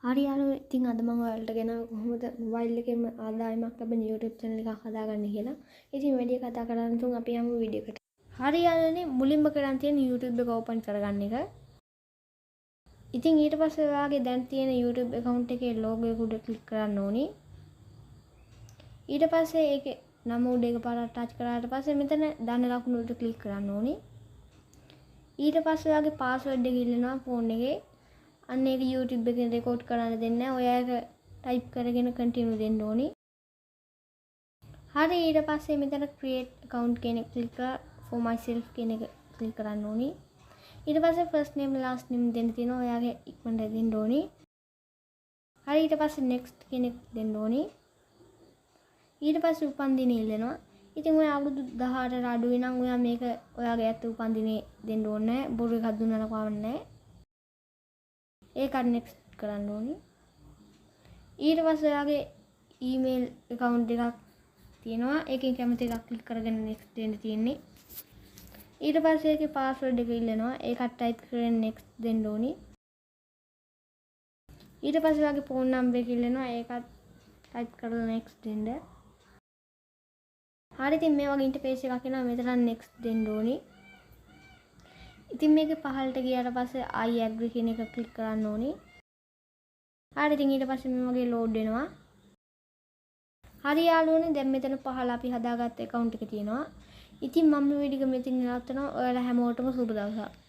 හරි යාළුවෝ ඉතින් අද මම ඔයාලට ගෙනාව කොහොමද මොබයිල් එකේම ආදායමක් ලැබෙන YouTube channel එකක් හදාගන්නේ කියලා. ඉතින් වැඩි කතා කරන්න තුන් අපි යමු වීඩියෝ එකට. හරි යාළුවනේ මුලින්ම කරන් තියෙන YouTube එක ඕපන් කරගන්න එක. ඉතින් ඊට පස්සේ ඔයාගේ දැන් තියෙන YouTube account එකේ logo එක උඩ ක්ලික් කරන්න ඕනි. ඊට පස්සේ ඒකේ නම උඩ එකපාරට ටච් කරාට පස්සේ මෙතන ධන ලකුණු උඩ ක්ලික් කරන්න ඕනි. ඊට පස්සේ ඔයාගේ password එක ඉල්ලනවා phone එකේ. අන්න ඒක YouTube එකෙන් රෙකෝඩ් කරන්න දෙන්නේ නැහැ. ඔයා ඒක ටයිප් කරගෙන කන්ටිනියු දෙන්න ඕනි. හරි ඊට පස්සේ මෙතන create account කියන එක ක්ලික් කරලා for myself කියන එක ක්ලික් කරන්න ඕනි. ඊට පස්සේ first name last name දෙන්න තියෙනවා. ඔයාගේ ඉක්මනට දෙන්න ඕනි. හරි ඊට පස්සේ next කියන එක දෙන්න ඕනි. ඊට පස්සේ උපන්දිනය ඉල්ලනවා. ඉතින් ඔයා අවුරුදු 18ට අඩු වෙනම් ඔයා මේක ඔයාගේ ඇත්ත උපන්දිනේ දෙන්න ඕනේ නැහැ. බොරු එකක් දුන්නා නම් නැහැ. ඒකත් next කරන්න ඕනි. ඊට පස්සේ ඔයාගේ email account එකක් තියෙනවා. ඒකෙන් කැමති එකක් ක්ලික් කරගෙන next දෙන්න තියෙන්නේ. ඊට පස්සේ ඒකේ password එක ඉල්ලනවා. ඒකත් type කරගෙන next දෙන්න ඕනි. ඊට පස්සේ ඔයාගේ phone number එක ඉල්ලනවා. ඒකත් type කරලා next දෙන්න. හරි ඉතින් මේ වගේ interface එකක් එනවා. මෙතන next දෙන්න ඕනි. ඉතින් මේකේ පහළට ගියාට පස්සේ I agree කියන එක ක්ලික් කරන්න ඕනි. හරි ඉතින් ඊට පස්සේ මේ වගේ load වෙනවා. හරි යාළුවනේ දැන් මෙතන පහළ අපි හදාගත්ත account එක තියෙනවා. ඉතින් මම මේ වීඩියෝ මෙතන නවත්තනවා. ඔයාලා හැමෝටම සුබ දවසක්.